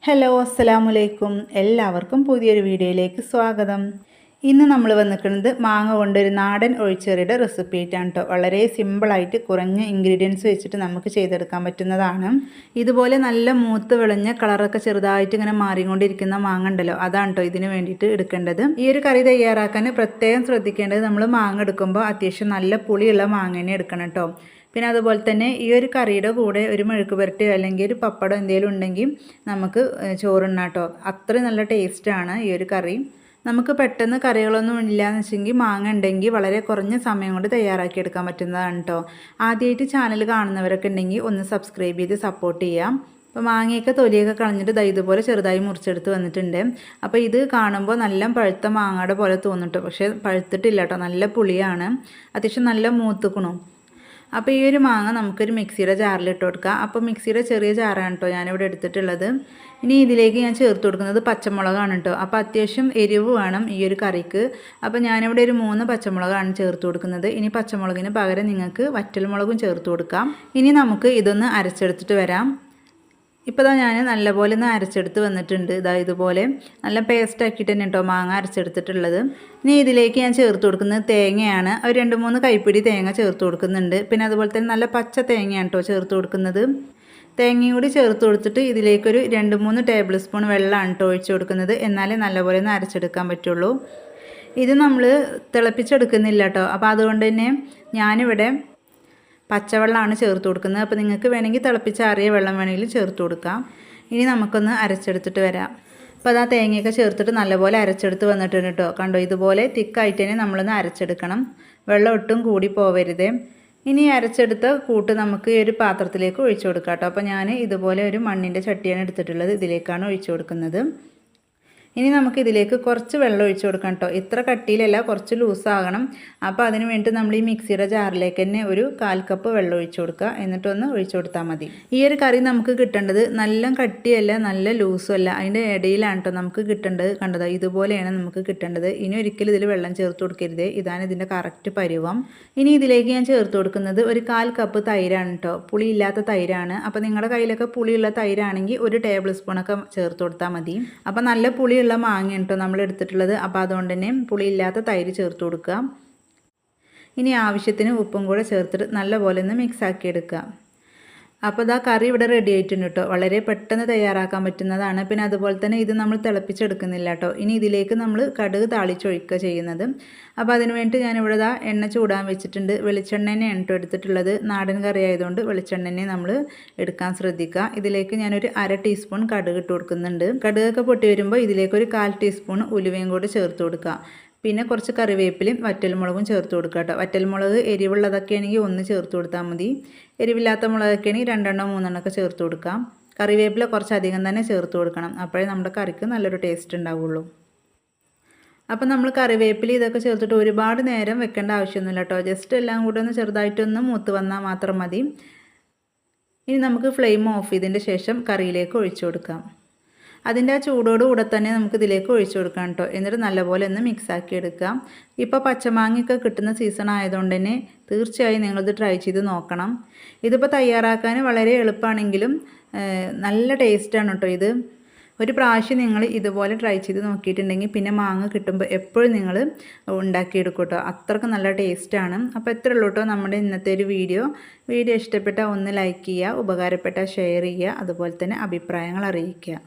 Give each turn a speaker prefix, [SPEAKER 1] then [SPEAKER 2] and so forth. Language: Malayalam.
[SPEAKER 1] ഹലോ അസ്സലാമലൈക്കും. എല്ലാവർക്കും പുതിയൊരു വീഡിയോയിലേക്ക് സ്വാഗതം. ഇന്ന് നമ്മൾ വന്നിരിക്കുന്നത് മാങ്ങ കൊണ്ടൊരു നാടൻ ഒഴിച്ചെറിയുടെ റെസിപ്പി ആയിട്ടാണ് കേട്ടോ. വളരെ സിമ്പിളായിട്ട് കുറഞ്ഞ ഇൻഗ്രീഡിയൻസ് വെച്ചിട്ട് നമുക്ക് ചെയ്തെടുക്കാൻ പറ്റുന്നതാണ്. ഇതുപോലെ നല്ല മൂത്ത് വിളഞ്ഞ കളറൊക്കെ ചെറുതായിട്ട് ഇങ്ങനെ മാറിക്കൊണ്ടിരിക്കുന്ന മാങ്ങ ഉണ്ടല്ലോ, അതാണ് കേട്ടോ ഇതിന് വേണ്ടിയിട്ട് എടുക്കേണ്ടത്. ഈ ഒരു കറി തയ്യാറാക്കാൻ പ്രത്യേകം ശ്രദ്ധിക്കേണ്ടത്, നമ്മൾ മാങ്ങ എടുക്കുമ്പോൾ അത്യാവശ്യം നല്ല പുളിയുള്ള മാങ്ങ തന്നെ എടുക്കണം കേട്ടോ. പിന്നെ അതുപോലെ തന്നെ ഈ ഒരു കറിയുടെ കൂടെ ഒരു മെഴുക്ക് പുരട്ടിയോ അല്ലെങ്കിൽ ഒരു പപ്പടം എന്തെങ്കിലും ഉണ്ടെങ്കിൽ നമുക്ക് ചോറുണ്ണാം കേട്ടോ. അത്രയും നല്ല ടേസ്റ്റാണ് ഈ ഒരു കറി. നമുക്ക് പെട്ടെന്ന് കറികളൊന്നും ഇല്ലയെന്ന് വെച്ചെങ്കിൽ മാങ്ങ ഉണ്ടെങ്കിൽ വളരെ കുറഞ്ഞ സമയം കൊണ്ട് തയ്യാറാക്കി എടുക്കാൻ പറ്റുന്നതാണ് കേട്ടോ. ആദ്യമായിട്ട് ചാനൽ കാണുന്നവരൊക്കെ ഉണ്ടെങ്കിൽ ഒന്ന് സബ്സ്ക്രൈബ് ചെയ്ത് സപ്പോർട്ട് ചെയ്യാം. അപ്പോൾ മാങ്ങയൊക്കെ തൊലിയൊക്കെ കളഞ്ഞിട്ട് ഇതുപോലെ ചെറുതായി മുറിച്ചെടുത്ത് വന്നിട്ടുണ്ട്. അപ്പോൾ ഇത് കാണുമ്പോൾ നല്ല പഴുത്ത മാങ്ങയുടെ പോലെ തോന്നിട്ടോ, പക്ഷേ പഴുത്തിട്ടില്ല കേട്ടോ. നല്ല പുളിയാണ്, അത്യാവശ്യം നല്ല മൂത്തുക്കണു. അപ്പോൾ ഈ ഒരു മാങ്ങ നമുക്കൊരു മിക്സിയുടെ ജാറിലിട്ട് കൊടുക്കാം. അപ്പോൾ മിക്സിയുടെ ചെറിയ ജാറാണ് കേട്ടോ ഞാനിവിടെ എടുത്തിട്ടുള്ളത്. ഇനി ഇതിലേക്ക് ഞാൻ ചേർത്ത് കൊടുക്കുന്നത് പച്ചമുളകാണ് കേട്ടോ. അപ്പോൾ അത്യാവശ്യം എരിവ് വേണം ഈ ഒരു കറിക്ക്. അപ്പോൾ ഞാനിവിടെ ഒരു 3 പച്ചമുളകാണ് ചേർത്ത് കൊടുക്കുന്നത്. ഇനി പച്ചമുളകിന് പകരം നിങ്ങൾക്ക് വറ്റൽമുളകും ചേർത്ത് കൊടുക്കാം. ഇനി നമുക്ക് ഇതൊന്ന് അരച്ചെടുത്തിട്ട് വരാം. ഇപ്പോൾ ഞാൻ നല്ലപോലെ ഒന്ന് അരച്ചെടുത്ത് വന്നിട്ടുണ്ട്. ഇതുപോലെ നല്ല പേസ്റ്റ് ആക്കിയിട്ട് തന്നെ കേട്ടോ മാങ്ങ അരച്ചെടുത്തിട്ടുള്ളത്. ഇനി ഇതിലേക്ക് ഞാൻ ചേർത്ത് കൊടുക്കുന്നത് തേങ്ങയാണ്. ഒരു 2-3 കൈപ്പിടി തേങ്ങ ചേർത്ത് കൊടുക്കുന്നുണ്ട്. പിന്നെ അതുപോലെ തന്നെ നല്ല പച്ച തേങ്ങയാണ് കേട്ടോ ചേർത്ത് കൊടുക്കുന്നത്. തേങ്ങയും കൂടി ചേർത്ത് കൊടുത്തിട്ട് ഇതിലേക്കൊരു 2-3 ടേബിൾ സ്പൂൺ വെള്ളമാണ് കേട്ടോ ഒഴിച്ച് കൊടുക്കുന്നത്. എന്നാലേ നല്ലപോലെ ഒന്ന് അരച്ചെടുക്കാൻ പറ്റുള്ളൂ. ഇത് നമ്മൾ തിളപ്പിച്ചെടുക്കുന്നില്ല കേട്ടോ. അപ്പോൾ അതുകൊണ്ട് തന്നെ ഞാനിവിടെ പച്ചവെള്ളമാണ് ചേർത്ത് കൊടുക്കുന്നത്. അപ്പോൾ നിങ്ങൾക്ക് വേണമെങ്കിൽ തിളപ്പിച്ചാറിയ വെള്ളം വേണമെങ്കിലും ചേർത്ത് കൊടുക്കാം. ഇനി നമുക്കൊന്ന് അരച്ചെടുത്തിട്ട് വരാം. അപ്പോൾ തേങ്ങയൊക്കെ ചേർത്തിട്ട് നല്ലപോലെ അരച്ചെടുത്ത് വന്നിട്ടുണ്ട് കേട്ടോ. കണ്ടോ, ഇതുപോലെ തിക്കായിട്ട് തന്നെ നമ്മളൊന്ന് അരച്ചെടുക്കണം. വെള്ളം ഒട്ടും കൂടി പോവരുത്. ഇനി അരച്ചെടുത്ത കൂട്ട് നമുക്ക് ഈ ഒരു പാത്രത്തിലേക്ക് ഒഴിച്ചു കൊടുക്കാം കേട്ടോ. അപ്പോൾ ഞാൻ ഇതുപോലെ ഒരു മണ്ണിൻ്റെ ചട്ടിയാണ് എടുത്തിട്ടുള്ളത്. ഇതിലേക്കാണ് ഒഴിച്ചു കൊടുക്കുന്നത്. ഇനി നമുക്ക് ഇതിലേക്ക് കുറച്ച് വെള്ളം ഒഴിച്ച് കൊടുക്കാം കേട്ടോ. ഇത്ര കട്ടിയിലല്ല, കുറച്ച് ലൂസാകണം. അപ്പോൾ അതിന് വേണ്ടി നമ്മൾ ഈ മിക്സിയുടെ ജാറിലേക്ക് തന്നെ ഒരു 1/4 കപ്പ് വെള്ളം ഒഴിച്ച് കൊടുക്കുക. എന്നിട്ടൊന്ന് ഒഴിച്ച് കൊടുത്താൽ മതി. ഈ ഒരു കറി നമുക്ക് കിട്ടേണ്ടത് നല്ല കട്ടിയല്ല നല്ല ലൂസും അല്ല, അതിൻ്റെ ഇടയിലാണ് കേട്ടോ നമുക്ക് കിട്ടേണ്ടത്. കണ്ടത് ഇതുപോലെയാണ് നമുക്ക് കിട്ടേണ്ടത്. ഇനി ഒരിക്കലും ഇതിൽ വെള്ളം ചേർത്ത് കൊടുക്കരുത്. ഇതാണ് ഇതിൻ്റെ കറക്റ്റ് പരുവം. ഇനി ഇതിലേക്ക് ഞാൻ ചേർത്ത് കൊടുക്കുന്നത് ഒരു 1/4 കപ്പ് തൈരാണ് കേട്ടോ. പുളിയില്ലാത്ത തൈരാണ്. അപ്പോൾ നിങ്ങളുടെ കയ്യിലൊക്കെ പുളിയുള്ള തൈരാണെങ്കിൽ ഒരു ടേബിൾ സ്പൂണൊക്കെ ചേർത്ത് കൊടുത്താൽ മതി. അപ്പോൾ നല്ല പുളിയുള്ള മാങ്ങ കേട്ടോ നമ്മൾ എടുത്തിട്ടുള്ളത്. അപ്പോൾ അതുകൊണ്ട് തന്നെ പുളിയില്ലാത്ത തൈര് ചേർത്ത് കൊടുക്കുക. ഇനി ആവശ്യത്തിന് ഉപ്പും കൂടെ ചേർത്തിട്ട് നല്ലപോലെ ഒന്ന് മിക്സ് ആക്കി എടുക്കുക. അപ്പോൾ കറി ഇവിടെ റെഡി ആയിട്ടുണ്ട് കേട്ടോ. വളരെ പെട്ടെന്ന് തയ്യാറാക്കാൻ പറ്റുന്നതാണ്. പിന്നെ അതുപോലെ തന്നെ ഇത് നമ്മൾ തിളപ്പിച്ചെടുക്കുന്നില്ല കേട്ടോ. ഇനി ഇതിലേക്ക് നമ്മൾ കടുക് താളിച്ചൊഴിക്കുക ചെയ്യുന്നത്. അപ്പോൾ അതിന് വേണ്ടി ഞാനിവിടെ എണ്ണ ചൂടാൻ വെച്ചിട്ടുണ്ട്. വെളിച്ചെണ്ണ തന്നെയാണ് കേട്ടോ എടുത്തിട്ടുള്ളത്. നാടൻ കറി ആയതുകൊണ്ട് വെളിച്ചെണ്ണ നമ്മൾ എടുക്കാൻ ശ്രദ്ധിക്കുക. ഇതിലേക്ക് ഞാനൊരു 1/2 ടീസ്പൂൺ കടുക് ഇട്ട് കൊടുക്കുന്നുണ്ട്. കടുകൊക്കെ പൊട്ടി വരുമ്പോൾ ഇതിലേക്ക് ഒരു 1/4 ടീസ്പൂൺ ഉലുവയും കൂടി ചേർത്ത് കൊടുക്കുക. പിന്നെ കുറച്ച് കറിവേപ്പിലയും വറ്റൽമുളകും ചേർത്ത് കൊടുക്കുക കേട്ടോ. വറ്റൽമുളക് എരിവുള്ളതൊക്കെ ആണെങ്കിൽ 1 ചേർത്ത് കൊടുത്താൽ മതി. എരിവില്ലാത്ത മുളകൊക്കെ ആണെങ്കിൽ 2-3 ഒക്കെ ചേർത്ത് കൊടുക്കാം. കറിവേപ്പില കുറച്ചധികം തന്നെ ചേർത്ത് കൊടുക്കണം. അപ്പോഴേ നമ്മുടെ കറിക്ക് നല്ലൊരു ടേസ്റ്റ് ഉണ്ടാവുള്ളൂ. അപ്പം നമ്മൾ കറിവേപ്പില ഇതൊക്കെ ചേർത്തിട്ട് ഒരുപാട് നേരം വെക്കേണ്ട ആവശ്യമൊന്നുമില്ല കേട്ടോ. ജസ്റ്റ് എല്ലാം കൂടെ ഒന്ന് ചെറുതായിട്ടൊന്ന് മൂത്ത് വന്നാൽ മാത്രം മതി. ഇനി നമുക്ക് ഫ്ലെയിം ഓഫ് ചെയ്തതിൻ്റെ ശേഷം കറിയിലേക്ക് ഒഴിച്ചു കൊടുക്കാം. അതിൻ്റെ ആ ചൂടോടുകൂടെ തന്നെ നമുക്ക് ഇതിലേക്ക് ഒഴിച്ചു കൊടുക്കാം കേട്ടോ. എന്നിട്ട് നല്ലപോലെ ഒന്ന് മിക്സാക്കി എടുക്കാം. ഇപ്പോൾ പച്ചമാങ്ങയൊക്കെ കിട്ടുന്ന സീസൺ ആയതുകൊണ്ട് തന്നെ തീർച്ചയായും നിങ്ങളിത് ട്രൈ ചെയ്ത് നോക്കണം. ഇതിപ്പോൾ തയ്യാറാക്കാൻ വളരെ എളുപ്പമാണെങ്കിലും നല്ല ടേസ്റ്റാണ് കേട്ടോ ഇത്. ഒരു പ്രാവശ്യം നിങ്ങൾ ഇതുപോലെ ട്രൈ ചെയ്ത് നോക്കിയിട്ടുണ്ടെങ്കിൽ പിന്നെ മാങ്ങ കിട്ടുമ്പോൾ എപ്പോഴും നിങ്ങൾ ഉണ്ടാക്കിയെടുക്കും കേട്ടോ. അത്രയ്ക്ക് നല്ല ടേസ്റ്റാണ്. അപ്പോൾ എത്ര ഉള്ളൂ കേട്ടോ നമ്മുടെ ഇന്നത്തെ ഒരു വീഡിയോ ഇഷ്ടപ്പെട്ടാൽ ഒന്ന് ലൈക്ക് ചെയ്യുക, ഉപകാരപ്പെട്ടാൽ ഷെയർ ചെയ്യുക, അതുപോലെ തന്നെ അഭിപ്രായങ്ങൾ അറിയിക്കുക.